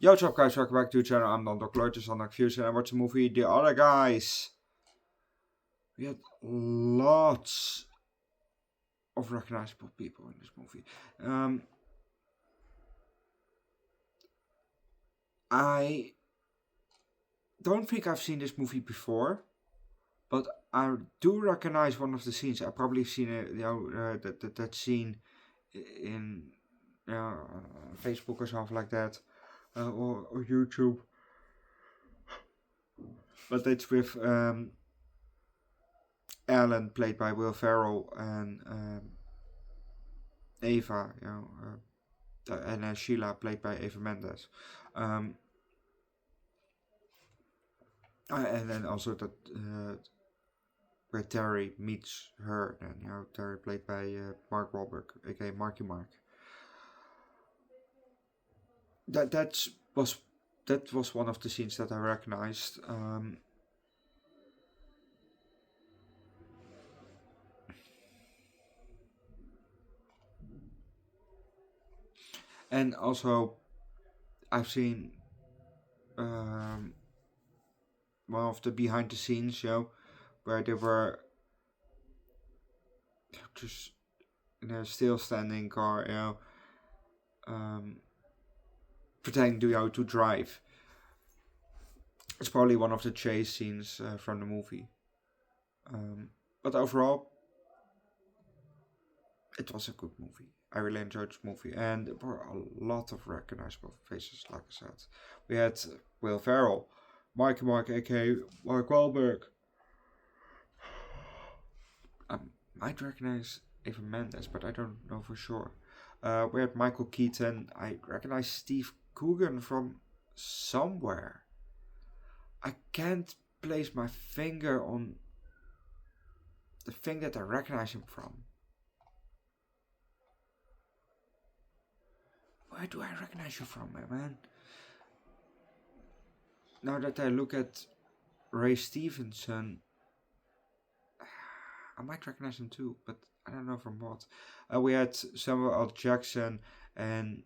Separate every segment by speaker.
Speaker 1: Yo, what's up guys, welcome back to the channel. I'm Underdog Reacts, Underdog Views, and I watched the movie The Other Guys. We had lots of recognizable people in this movie. I don't think I've seen this movie before, but I do recognize one of the scenes. I've probably seen it, that scene in Facebook or something like that. Or YouTube, but it's with Alan, played by Will Ferrell, and Eva, and Sheila, played by Eva Mendes, and then also that where Terry meets her, and Terry, played by Mark Wahlberg, aka Marky Mark. That was one of the scenes that I recognized. And also, I've seen one of the behind the scenes show where they were just in a still standing car, pretending to drive. It's probably one of the chase scenes from the movie. But overall, it was a good movie. I really enjoyed this movie, and there were a lot of recognizable faces, like I said. We had Will Ferrell, Marky Mark, aka Mark Wahlberg. I might recognize Eva Mendes, but I don't know for sure. We had Michael Keaton. I recognize Steve Coogan from somewhere. I can't place my finger on the thing that I recognize him from. Where do I recognize you from, man? Now that I look at Ray Stevenson, I might recognize him too, but I don't know from what. We had Samuel L. Jackson and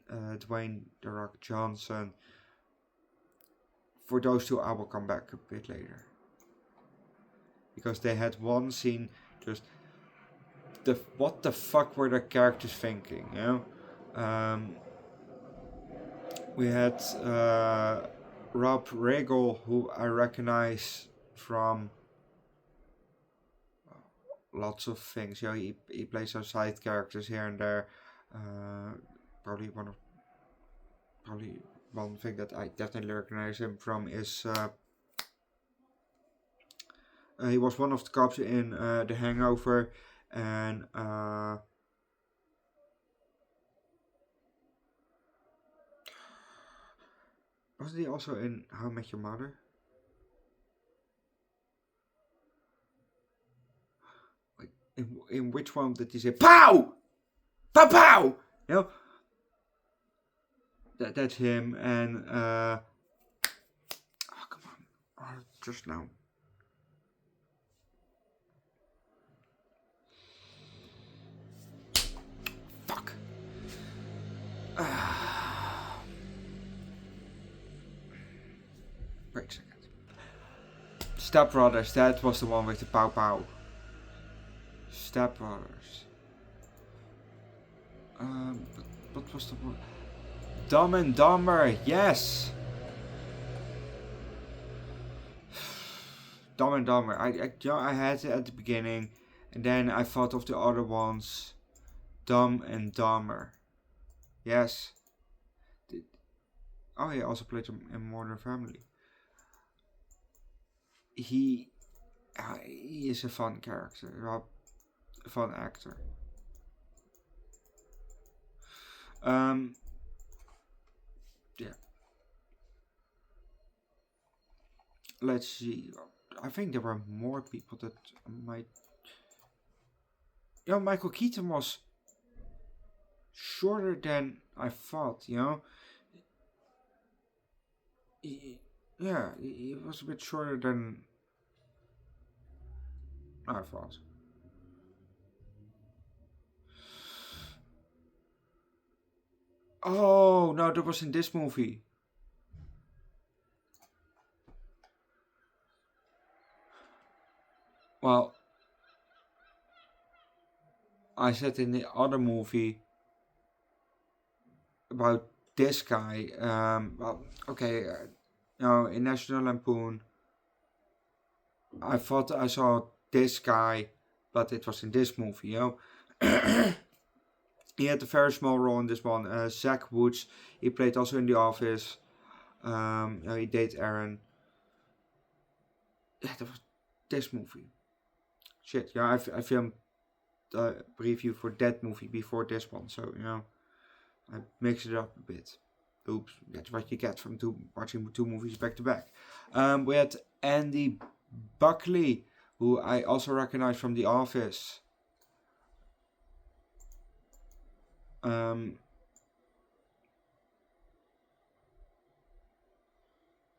Speaker 1: Dwayne "The Rock" Johnson. For those two, I will come back a bit later, because they had one scene just what the fuck were the characters thinking, We had Rob Riggle, who I recognize from lots of things. He plays some side characters here and there. Probably one thing that I definitely recognize him from is he was one of the cops in The Hangover, and wasn't he also in How I Met Your Mother? Like, in which one did he say "pow, pow, pow"? That's him. And oh, come on, just now. Fuck. Wait a second. Step Brothers, that was the one with the pow pow. Step Brothers. What was the one? Dumb and Dumber, yes. Dumb and Dumber. I had it at the beginning, and then I thought of the other ones. Dumb and Dumber. Yes. Oh, he also played him in Modern Family. He is a fun character, a fun actor. Yeah. Let's see. I think there were more people that might. Michael Keaton was shorter than I thought. He was a bit shorter than I thought. Oh no, that was in this movie. Well, I said in the other movie about this guy. Well, okay. No, in National Lampoon, I thought I saw this guy, but it was in this movie. He had a very small role in this one. Zach Woods. He played also in The Office. He dated Aaron. Yeah, that was this movie. Shit. Yeah, I filmed a review for that movie before this one, so I mixed it up a bit. Oops, that's what you get from watching two movies back to back. We had Andy Buckley, who I also recognize from The Office.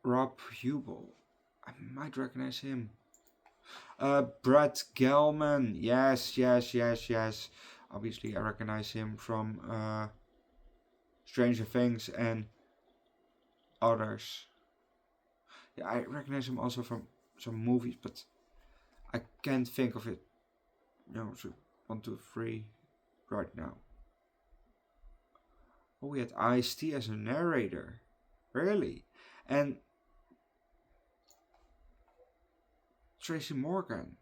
Speaker 1: Rob Hubel, I might recognize him. Brett Gelman, yes. Obviously, I recognize him from Stranger Things and others. Yeah, I recognize him also from some movies, but I can't think of it. So 1, 2, 3 right now. Oh, we had Ice-T as a narrator. Really? And Tracy Morgan.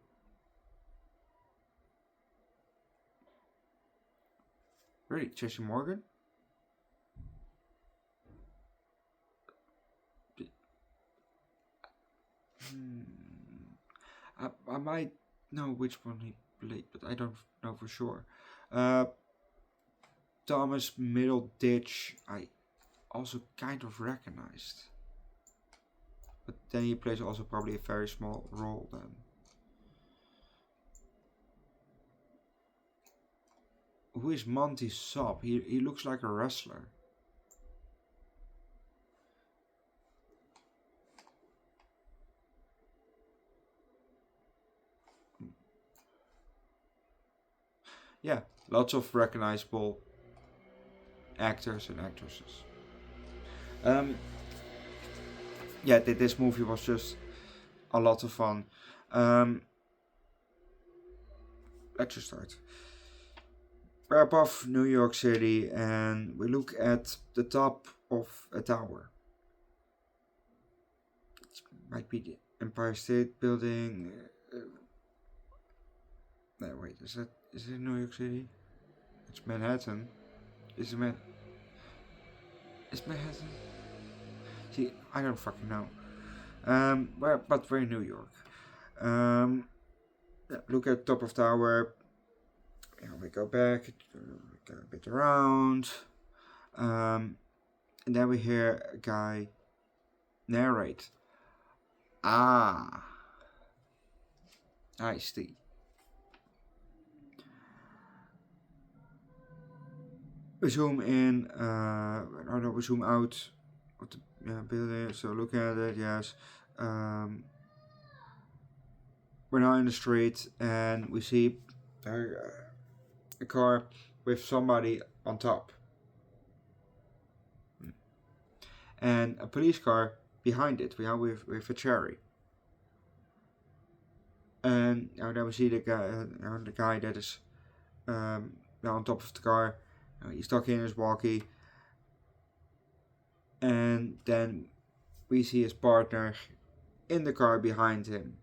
Speaker 1: Really? Tracy Morgan? I might know which one he played, but I don't know for sure. Thomas Middleditch, I also kind of recognized. But then he plays also probably a very small role then. Who is Monty Sopp? He looks like a wrestler. Yeah, lots of recognizable actors and actresses. Yeah, this movie was just a lot of fun. Let's just start. We're above New York City and we look at the top of a tower. It might be the Empire State Building. No, wait, is it New York City? It's Manhattan. Is it It's Manhattan? See, I don't fucking know. But we're in New York. Look at top of tower. We go back, go a bit around, and then we hear a guy narrate. Ice-T. We zoom in, we zoom out of the building, so look at it, yes. We're now in the street and we see a car with somebody on top. And a police car behind it, with a cherry. And then we see the guy that is on top of the car. He's talking in his walkie. And then we see his partner in the car behind him.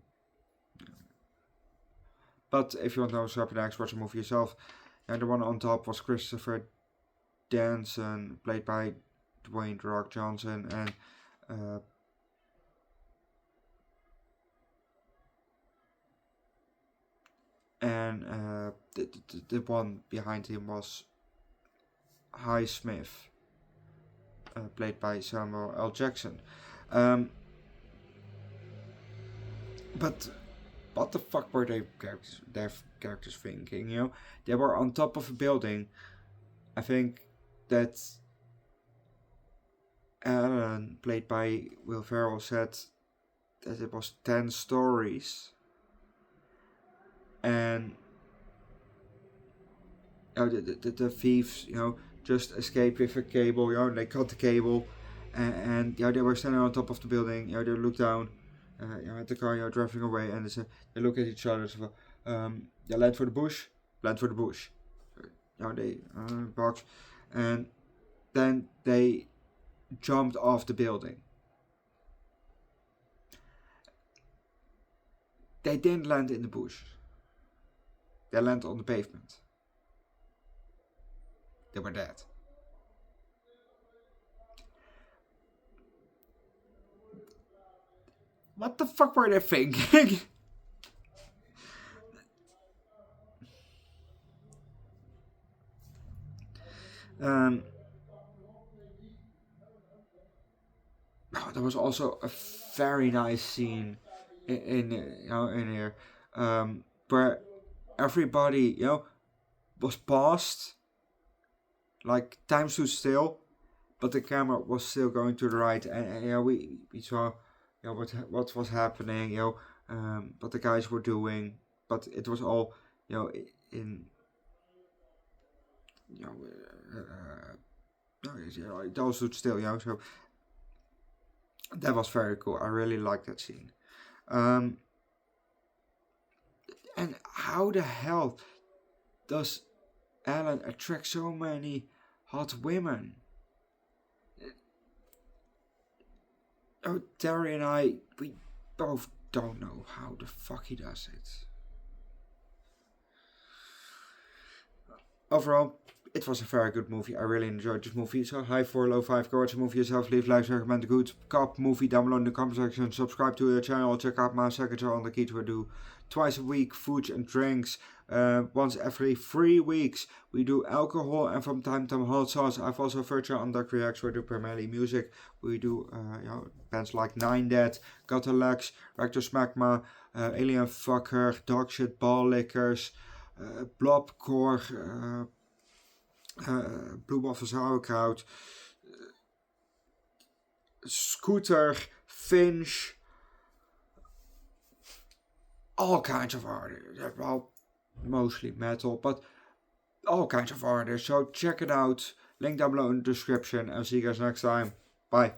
Speaker 1: But if you want to know what's happening next, watch the movie yourself. And the one on top was Christopher Danson, played by Dwayne "The Rock" Johnson, and the one behind him was Highsmith, played by Samuel L. Jackson. But what the fuck were their characters thinking? They were on top of a building. I think that Alan, played by Will Ferrell, said that it was 10 stories. And the thieves, just escaped with a cable. They cut the cable, and they were standing on top of the building. They looked down, at the car, driving away, and they look at each other. So, land for the bush, land for the bush. They box, and then they jumped off the building. They didn't land in the bush. They landed on the pavement. They were dead. What the fuck were they thinking? There was also a very nice scene in here, where everybody was paused, like time stood still, but the camera was still going to the right, and we saw what was happening, what the guys were doing, but it was all in it all stood still, so that was very cool. I really liked that scene. And how the hell does Alan attract so many hot women? Terry and I, we both don't know how the fuck he does it. Overall, it was a very good movie. I really enjoyed this movie. So high 4, low 5. Go watch the movie yourself. Leave likes, recommend a good cop movie down below in the comment section. Subscribe to the channel. Check out my second channel on the Keith. We do twice a week foods and drinks. Once every 3 weeks we do alcohol, and from time to time hot sauce. I've also a virtual Underdog Reacts where we do primarily music. We do bands like Nine Dead, Gutter Legs, Rector Smegma, Alien Fucker, Dog Shit Ball Lickers, Blobcore, Bloemhof Sauerkraut, Scooter, Finch, all kinds of artists. Well, mostly metal, but all kinds of artists. So check it out. Link down below in the description, and see you guys next time. Bye.